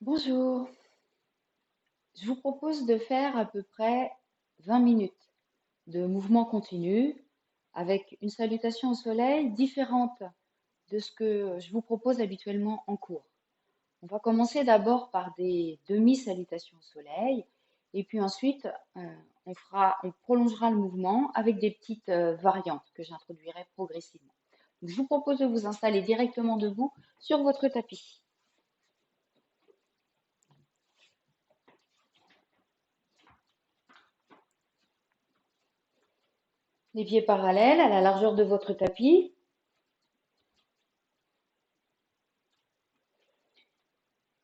Bonjour, je vous propose de faire à peu près 20 minutes de mouvement continu avec une salutation au soleil différente de ce que je vous propose habituellement en cours. On va commencer d'abord par des demi-salutations au soleil et puis ensuite on prolongera le mouvement avec des petites variantes que j'introduirai progressivement. Donc, je vous propose de vous installer directement debout sur votre tapis. Les pieds parallèles à la largeur de votre tapis.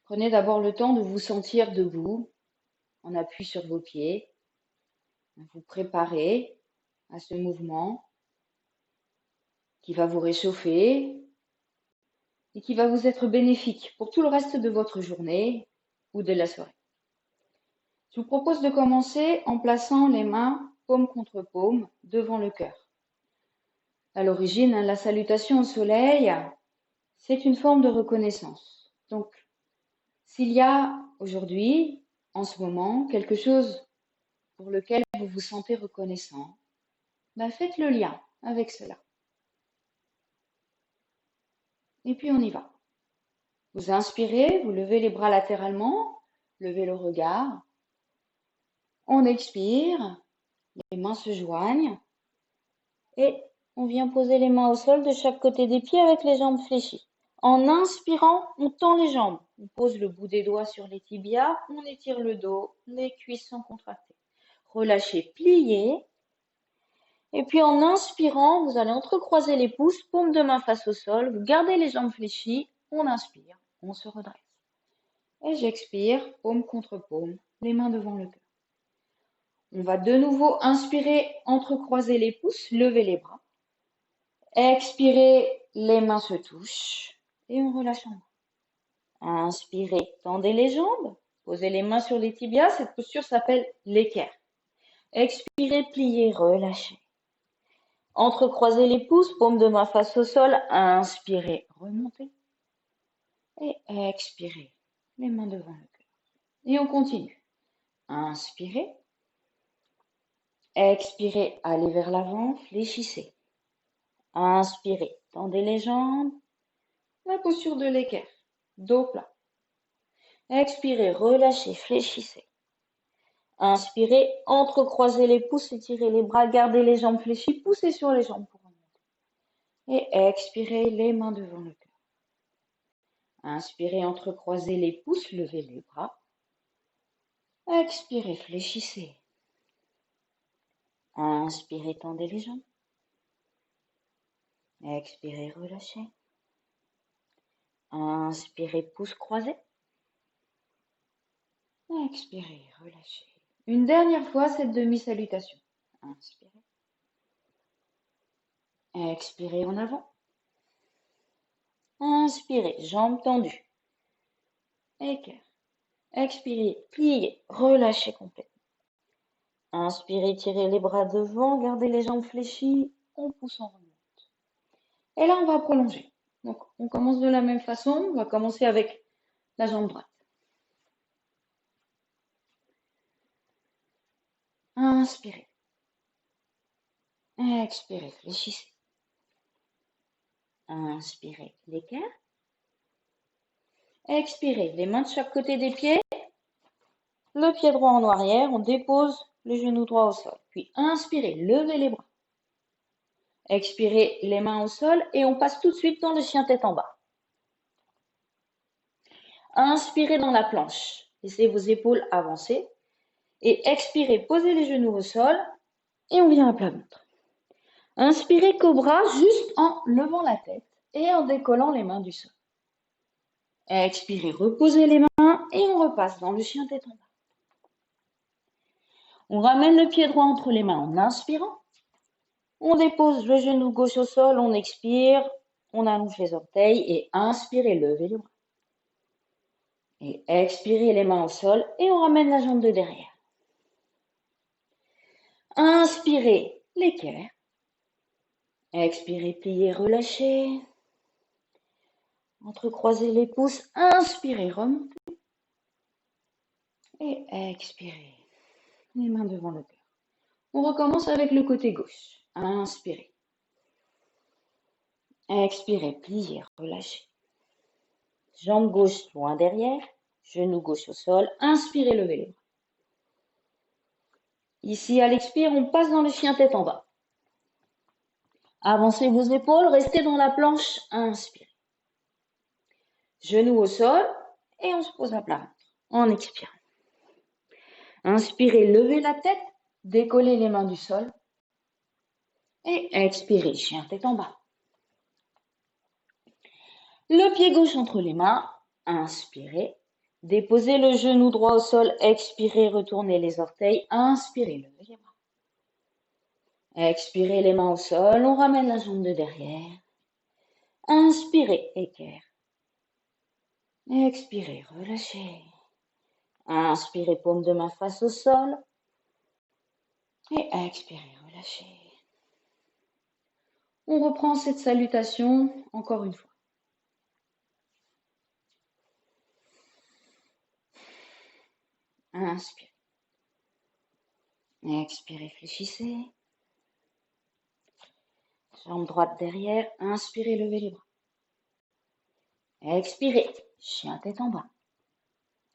Prenez d'abord le temps de vous sentir debout, en appui sur vos pieds. Vous préparez à ce mouvement qui va vous réchauffer et qui va vous être bénéfique pour tout le reste de votre journée ou de la soirée. Je vous propose de commencer en plaçant les mains paume contre paume devant le cœur. À l'origine, la salutation au soleil, c'est une forme de reconnaissance. Donc, s'il y a aujourd'hui, en ce moment, quelque chose pour lequel vous vous sentez reconnaissant, faites le lien avec cela. Et puis on y va. Vous inspirez, vous levez les bras latéralement, levez le regard. On expire, les mains se joignent et on vient poser les mains au sol de chaque côté des pieds avec les jambes fléchies. En inspirant, on tend les jambes. On pose le bout des doigts sur les tibias, on étire le dos, les cuisses sont contractées. Relâchez, pliez. Et puis en inspirant, vous allez entrecroiser les pouces, paume de main face au sol, vous gardez les jambes fléchies, on inspire, on se redresse. Et j'expire, paume contre paume, les mains devant le cœur. On va de nouveau inspirer, entrecroiser les pouces, lever les bras. Expirez, les mains se touchent et on relâche en bas. Inspirez, tendez les jambes, posez les mains sur les tibias, cette posture s'appelle l'équerre. Expirez, pliez, relâchez. Entrecroisez les pouces, paume de main face au sol, inspirez, remontez. Et expirez, les mains devant le cœur. Et on continue. Inspirez. Expirez, allez vers l'avant, fléchissez. Inspirez, tendez les jambes. La posture de l'équerre, dos plat. Expirez, relâchez, fléchissez. Inspirez, entrecroisez les pouces, étirez les bras, gardez les jambes fléchies, poussez sur les jambes pour remonter. Et expirez, les mains devant le cœur. Inspirez, entrecroisez les pouces, levez les bras. Expirez, fléchissez. Inspirez, tendez les jambes. Expirez, relâchez. Inspirez, pouces croisés. Expirez, relâchez. Une dernière fois cette demi-salutation. Inspirez. Expirez en avant. Inspirez, jambes tendues. Équerre. Expirez, pliez, relâchez complètement. Inspirez, tirez les bras devant, gardez les jambes fléchies, on pousse, on remonte. Et là, on va prolonger. Donc, on commence de la même façon. On va commencer avec la jambe droite. Inspirez. Expirez, fléchissez. Inspirez, l'équerre. Expirez, les mains de chaque côté des pieds. Le pied droit en arrière, on dépose le genou droit au sol. Puis inspirez, levez les bras. Expirez, les mains au sol et on passe tout de suite dans le chien tête en bas. Inspirez dans la planche. Laissez vos épaules avancer. Et expirez, posez les genoux au sol et on vient à plat ventre. Inspirez cobra juste en levant la tête et en décollant les mains du sol. Expirez, reposez les mains et on repasse dans le chien tête en bas. On ramène le pied droit entre les mains en inspirant. On dépose le genou gauche au sol, on expire, on allonge les orteils et inspirez, levez les bras. Et expirez les mains au sol et on ramène la jambe de derrière. Inspirez, l'équerre. Expirez, pliez, relâchez. Entrecroisez les pouces, inspirez, remontez. Et expirez. Les mains devant le cœur. On recommence avec le côté gauche. Inspirez. Expirez, pliez, relâchez. Jambe gauche loin derrière, genou gauche au sol. Inspirez, levez les bras. Ici, à l'expire, on passe dans le chien tête en bas. Avancez vos épaules, restez dans la planche. Inspirez. Genou au sol et on se pose à plat ventre en expirant. Inspirez, levez la tête, décollez les mains du sol. Et expirez, chien tête en bas. Le pied gauche entre les mains, inspirez. Déposez le genou droit au sol, expirez, retournez les orteils, inspirez, levez les bras. Expirez les mains au sol, on ramène la jambe de derrière. Inspirez, équerre. Expirez, relâchez. Inspirez, paume de main face au sol. Et expirez, relâchez. On reprend cette salutation encore une fois. Inspirez. Expirez, fléchissez. Jambe droite derrière. Inspirez, levez les bras. Expirez, chien tête en bas.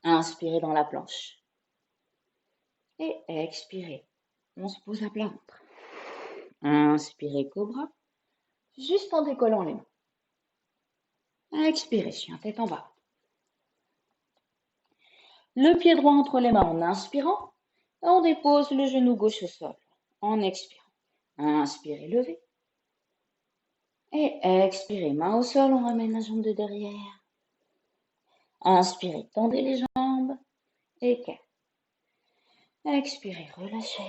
Inspirez dans la planche. Et expirez. On se pose à plat ventre. Inspirez, cobra. Juste en décollant les mains. Expirez, chien tête en bas. Le pied droit entre les mains en inspirant. On dépose le genou gauche au sol en expirant. Inspirez, levez. Et expirez, main au sol, on ramène la jambe de derrière. Inspirez, tendez les jambes. Équerre. Expirez, relâchez.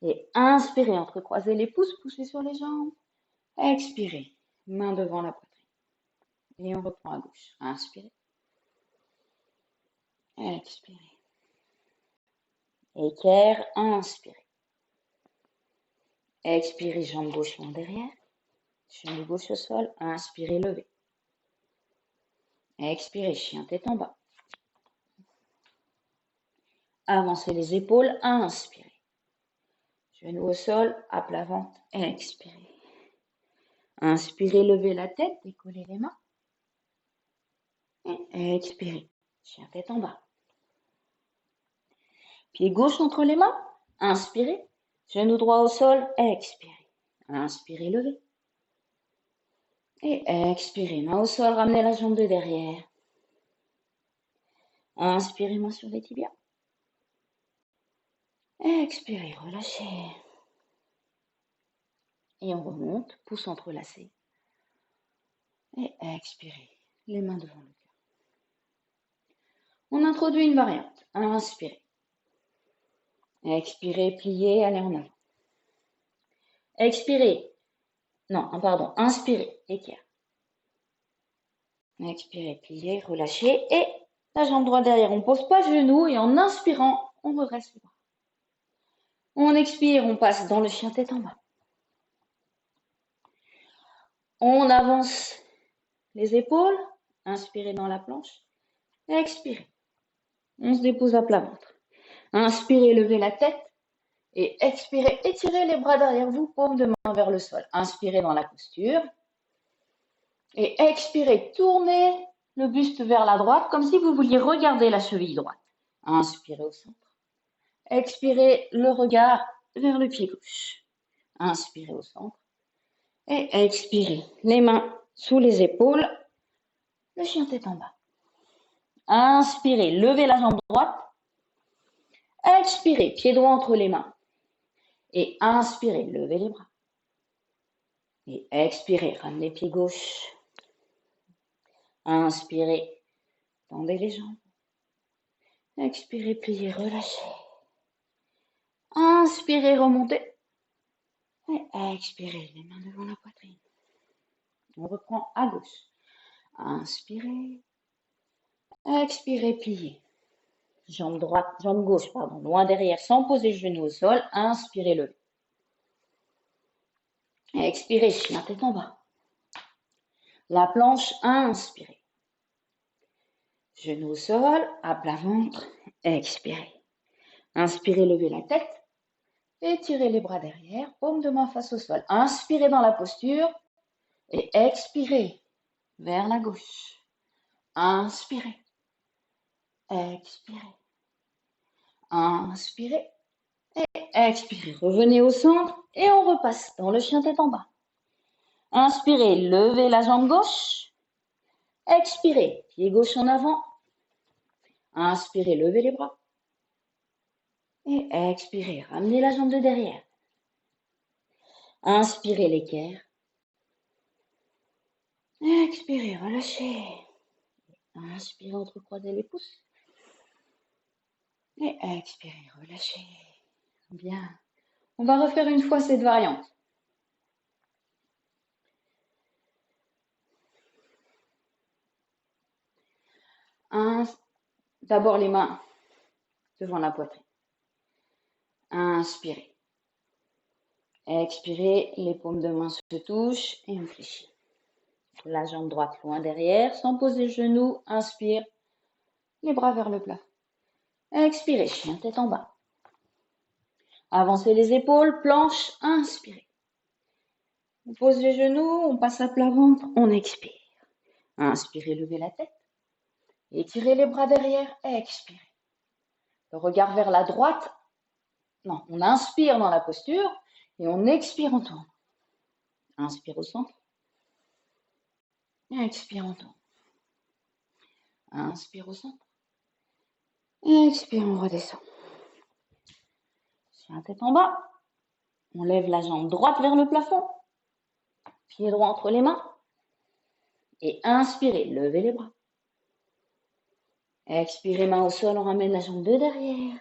Et inspirez, entrecroisez les pouces, poussez sur les jambes. Expirez, main devant la poitrine. Et on reprend à gauche. Inspirez. Expirez. Équerre, inspirez. Expirez, jambe gauche loin derrière. Genou gauche au sol. Inspirez, levez. Expirez, chien tête en bas. Avancez les épaules. Inspirez. Genou au sol, à plat ventre. Expirez. Inspirez, levez la tête, décollez les mains. Et expirez. Chien tête en bas. Pied gauche entre les mains. Inspirez. Genou droit au sol. Expirez. Inspirez, levez. Et expirez. Main au sol, ramenez la jambe de derrière. Inspirez, main sur les tibias. Expirez, relâchez. Et on remonte, pouce entrelacé. Et expirez, les mains devant le cœur. On introduit une variante. Inspirez. Expirez, pliez, allez en avant. Expirez. Non, pardon. Inspirez, équerre. Expirez, pliez, relâchez. Et la jambe droite derrière. On ne pose pas le genou et en inspirant, on redresse les bras. On expire, on passe dans le chien tête en bas. On avance les épaules. Inspirez dans la planche. Expirez. On se dépose à plat ventre. Inspirez, levez la tête. Et expirez, étirez les bras derrière vous, paume de main vers le sol. Inspirez dans la posture. Et expirez, tournez le buste vers la droite, comme si vous vouliez regarder la cheville droite. Inspirez au centre. Expirez le regard vers le pied gauche. Inspirez au centre. Et expirez, les mains sous les épaules, le chien tête en bas. Inspirez, levez la jambe droite. Expirez, pied droit entre les mains. Et inspirez, levez les bras. Et expirez, ramenez pied gauche. Inspirez, tendez les jambes. Expirez, pliez, relâchez. Inspirez, remontez. Et expirez, les mains devant la poitrine. On reprend à gauche. Inspirez. Expirez, pliez. Jambe gauche, loin derrière, sans poser le genou au sol. Inspirez, levez. Expirez, chien tête en bas. La planche, inspirez. Genoux au sol, à plat ventre, expirez. Inspirez, levez la tête, étirez les bras derrière, paume de main face au sol. Inspirez dans la posture et expirez vers la gauche. Inspirez, expirez, inspirez et expirez. Revenez au centre et on repasse dans le chien tête en bas. Inspirez, levez la jambe gauche. Expirez, pied gauche en avant. Inspirez, levez les bras. Et expirez, ramenez la jambe de derrière. Inspirez l'équerre. Expirez, relâchez. Inspirez, entrecroisez les pouces. Et expirez, relâchez. Bien. On va refaire une fois cette variante. D'abord les mains devant la poitrine. Inspirez. Expirez, les paumes de main se touchent et on fléchit. La jambe droite loin derrière, sans poser le genou. Inspire, les bras vers le plat. Expirez, chien tête en bas. Avancez les épaules, planche, inspirez. On pose les genoux, on passe à plat ventre, on expire. Inspirez, levez la tête. Étirez les bras derrière, expirez. Le regard vers la droite. Non, on inspire dans la posture et on expire en tournant. Inspire au centre. Expire en tournant. Inspire au centre. Expire, on redescend. Chien tête en bas. On lève la jambe droite vers le plafond. Pied droit entre les mains. Et inspirez, levez les bras. Expirez, main au sol, on ramène la jambe de derrière.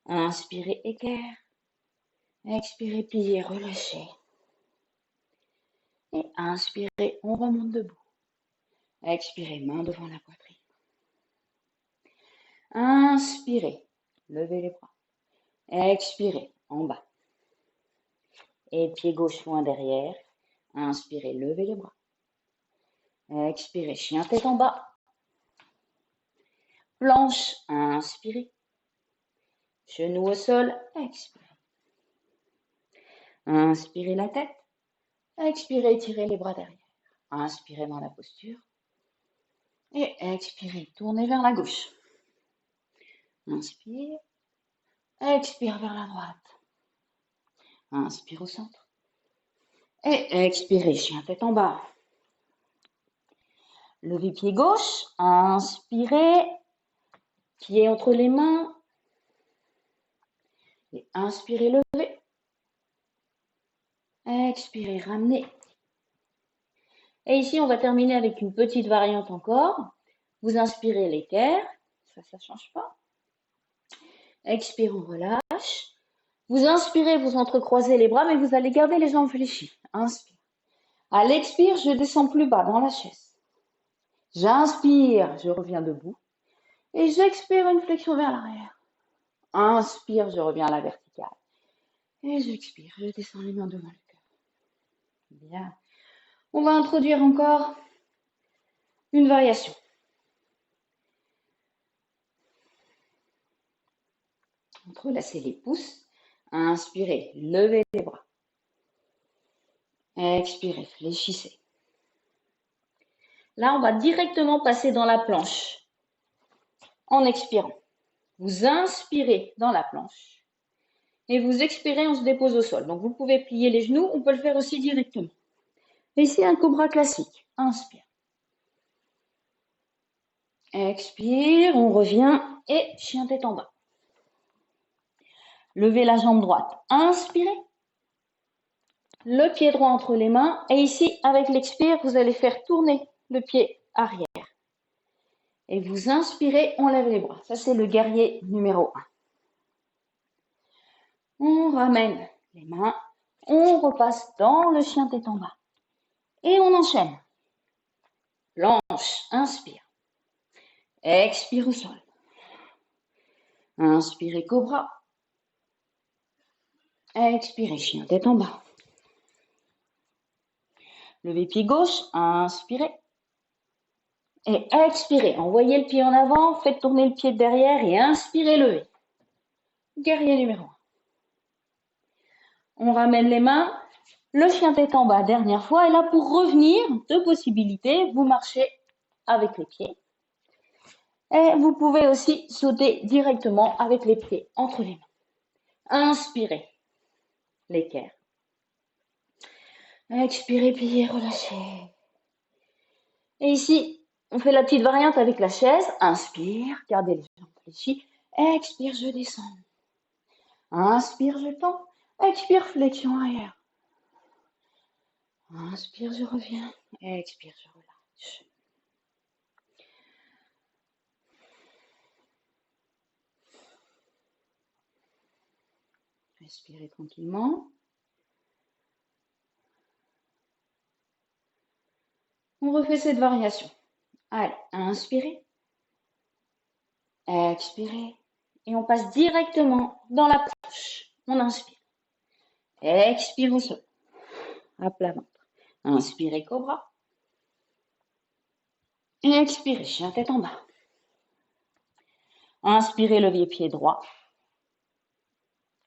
Inspirez, équerre. Expirez, pliez, relâchez. Et inspirez, on remonte debout. Expirez, main devant la poitrine. Inspirez, levez les bras. Expirez, en bas. Et pied gauche loin derrière. Inspirez, levez les bras. Expirez, chien tête en bas. Planche, inspirez. Genoux au sol, expirez. Inspirez la tête. Expirez, tirez les bras derrière. Inspirez dans la posture. Et expirez, tournez vers la gauche. Inspire. Expire vers la droite. Inspire au centre. Et expirez, chien tête en bas. Levez pied gauche. Inspirez. Pied entre les mains. Et inspirez, levez. Expirez, ramenez. Et ici, on va terminer avec une petite variante encore. Vous inspirez l'équerre. Ça ne change pas. Expire, on relâche. Vous inspirez, vous entrecroisez les bras, mais vous allez garder les jambes fléchies. Inspire. À l'expire, je descends plus bas dans la chaise. J'inspire, je reviens debout. Et j'expire, une flexion vers l'arrière. Inspire, je reviens à la verticale. Et j'expire, je descends les mains devant le cœur. Bien. On va introduire encore une variation. Entrelacez les pouces. Inspirez, levez les bras. Expirez, fléchissez. Là, on va directement passer dans la planche en expirant. Vous inspirez dans la planche et vous expirez, on se dépose au sol. Donc, vous pouvez plier les genoux, on peut le faire aussi directement. Et ici, un cobra classique. Inspire. Expire, on revient et chien tête en bas. Levez la jambe droite. Inspirez. Le pied droit entre les mains. Et ici, avec l'expire, vous allez faire tourner le pied arrière. Et vous inspirez, on lève les bras. Ça, c'est le guerrier numéro 1. On ramène les mains. On repasse dans le chien tête en bas. Et on enchaîne. Planche, inspire. Expire au sol. Inspirez, cobra. Expirez, chien tête en bas. Levez pied gauche, inspirez. Et expirez. Envoyez le pied en avant, faites tourner le pied de derrière et inspirez, levez. Guerrier numéro 1. On ramène les mains. Le chien tête en bas, dernière fois. Et là, pour revenir, deux possibilités. Vous marchez avec les pieds. Et vous pouvez aussi sauter directement avec les pieds entre les mains. Inspirez. L'équerre. Expirez, pliez, relâchez. Et ici, on fait la petite variante avec la chaise. Inspire, gardez les jambes fléchies. Expire, je descends. Inspire, je tends. Expire, flexion arrière. Inspire, je reviens. Expire, je relâche. Respirez tranquillement. On refait cette variation. Allez, inspirez. Expirez. Et on passe directement dans la planche. On inspire. Expire au sol. À plat ventre. Inspirez, cobra. Expirez, chien tête en bas. Inspirez, levier pied droit.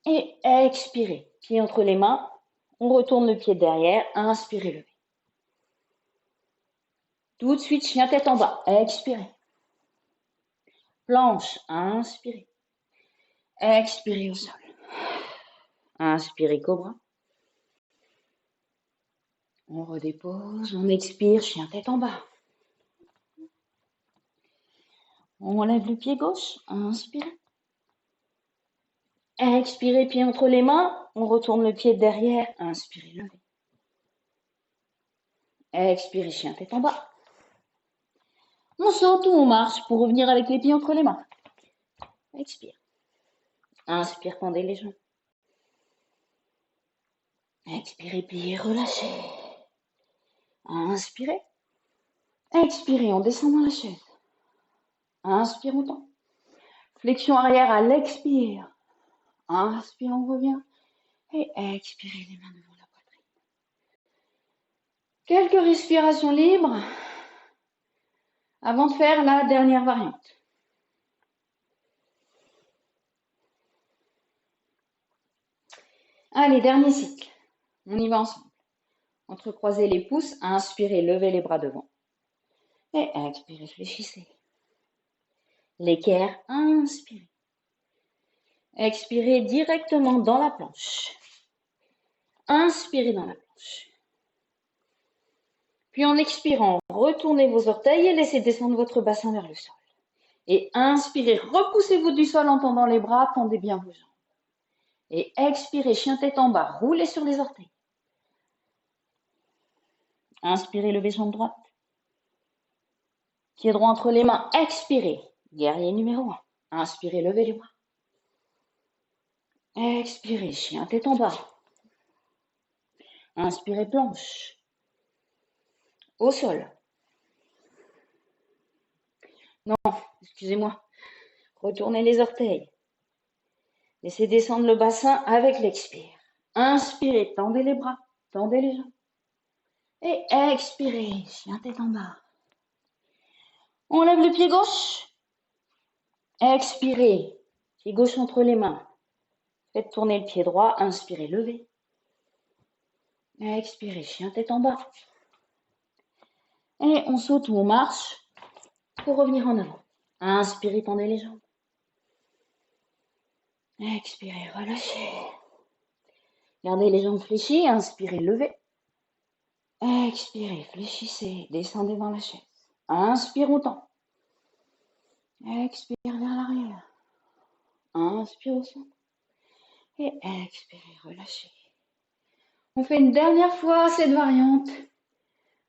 Et expirez, pied entre les mains. On retourne le pied derrière. Inspirez, levez. Tout de suite, chien tête en bas. Expirez. Planche, inspirez. Expirez au sol. Inspirez, cobra. On redépose, on expire, chien tête en bas. On lève le pied gauche, inspirez. Expirez, pied entre les mains. On retourne le pied derrière. Inspirez, levez. Expirez, chien tête en bas. On saute ou on marche pour revenir avec les pieds entre les mains. Expire. Inspire, pendez les jambes. Expirez, pliez, relâchez. Inspirez. Expirez, on descend dans la chaise. Inspire, on tend. Flexion arrière à l'expire. Inspire, on revient. Et expirez, les mains devant la poitrine. Quelques respirations libres avant de faire la dernière variante. Allez, dernier cycle. On y va ensemble. Entrecroisez les pouces, inspirez, levez les bras devant. Et expirez, fléchissez. L'équerre, inspirez. Expirez directement dans la planche. Inspirez dans la planche. Puis en expirant, retournez vos orteils et laissez descendre votre bassin vers le sol. Et inspirez, repoussez-vous du sol en tendant les bras, tendez bien vos jambes. Et expirez, chien tête en bas, roulez sur les orteils. Inspirez, levez jambe droite. Pied droit entre les mains, expirez. Guerrier numéro 1. Inspirez, levez les bras. Expirez, chien tête en bas. Inspirez, planche. Au sol. Non, excusez-moi. Retournez les orteils. Laissez descendre le bassin avec l'expire. Inspirez, tendez les bras, tendez les jambes. Et expirez, chien tête en bas. On lève le pied gauche. Expirez, pied gauche entre les mains. Faites tourner le pied droit, inspirez, levez. Expirez, chien tête en bas. Et on saute ou on marche pour revenir en avant. Inspirez, tendez les jambes. Expirez, relâchez. Gardez les jambes fléchies, inspirez, levez. Expirez, fléchissez, descendez dans la chaise. Inspire autant. Expire vers l'arrière. Inspire au centre. Et expirez, relâchez. On fait une dernière fois cette variante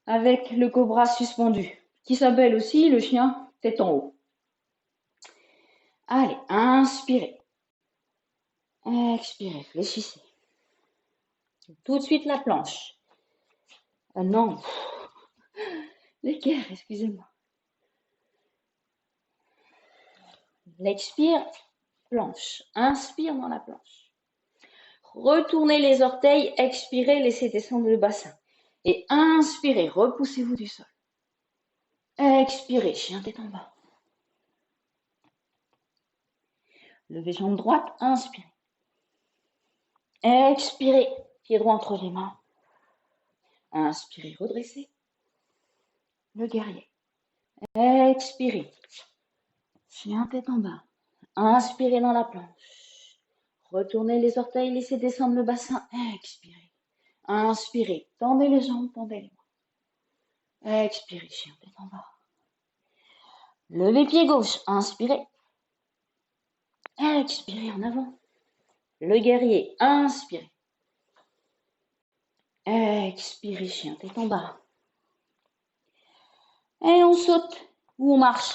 avec le cobra suspendu, qui s'appelle aussi le chien tête en haut. Allez, inspirez. Expirez, fléchissez. Tout de suite la planche. Non, l'équerre, excusez-moi. L'expire, planche. Inspire dans la planche. Retournez les orteils, expirez, laissez descendre le bassin. Et inspirez, repoussez-vous du sol. Expirez, chien tête en bas. Levez jambe droite, inspirez. Expirez, pied droit entre les mains. Inspirez, redressez. Le guerrier. Expirez. Chien tête en bas. Inspirez dans la planche. Retournez les orteils, laissez descendre le bassin. Expirez. Inspirez. Tendez les jambes, tendez les bras. Expirez, chien tête en bas. Levez pied gauche. Inspirez. Expirez en avant. Le guerrier. Inspirez. Expirez, chien tête en bas. Et on saute ou on marche.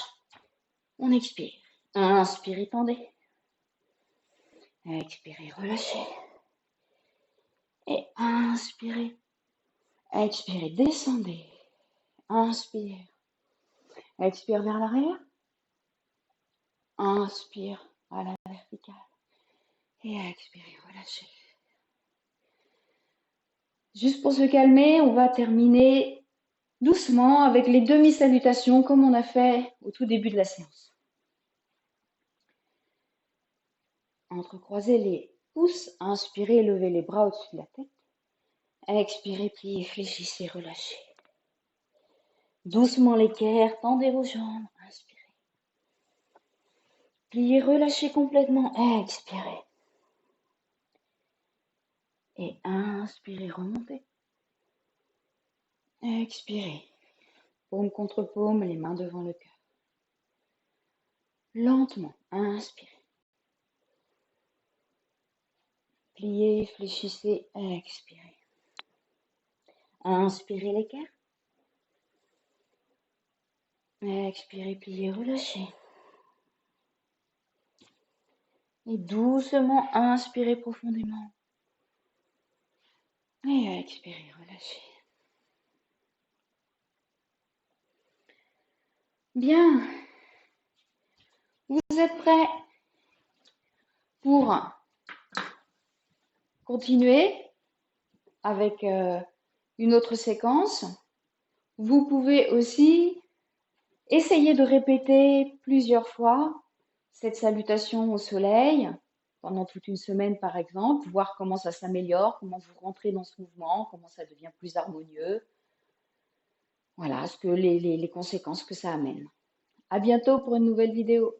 On expire. Inspirez, tendez. Expirez, relâchez. Et inspirez. Expirez, descendez. Inspire. Expire vers l'arrière. Inspire à la verticale. Et expirez, relâchez. Juste pour se calmer, on va terminer doucement avec les demi-salutations comme on a fait au tout début de la séance. Entrecroisez les pouces, inspirez, levez les bras au-dessus de la tête. Expirez, pliez, fléchissez, relâchez. Doucement l'équerre, tendez vos jambes, inspirez. Pliez, relâchez complètement, expirez. Et inspirez, remontez. Expirez. Paume contre paume, les mains devant le cœur. Lentement, inspirez. Pliez, fléchissez, expirez. Inspirez l'équerre. Expirez, pliez, relâchez. Et doucement, inspirez profondément. Et expirez, relâchez. Bien. Vous êtes prêts pour continuer avec une autre séquence. Vous pouvez aussi essayer de répéter plusieurs fois cette salutation au soleil pendant toute une semaine par exemple, voir comment ça s'améliore, comment vous rentrez dans ce mouvement, comment ça devient plus harmonieux. Voilà les conséquences que ça amène. À bientôt pour une nouvelle vidéo.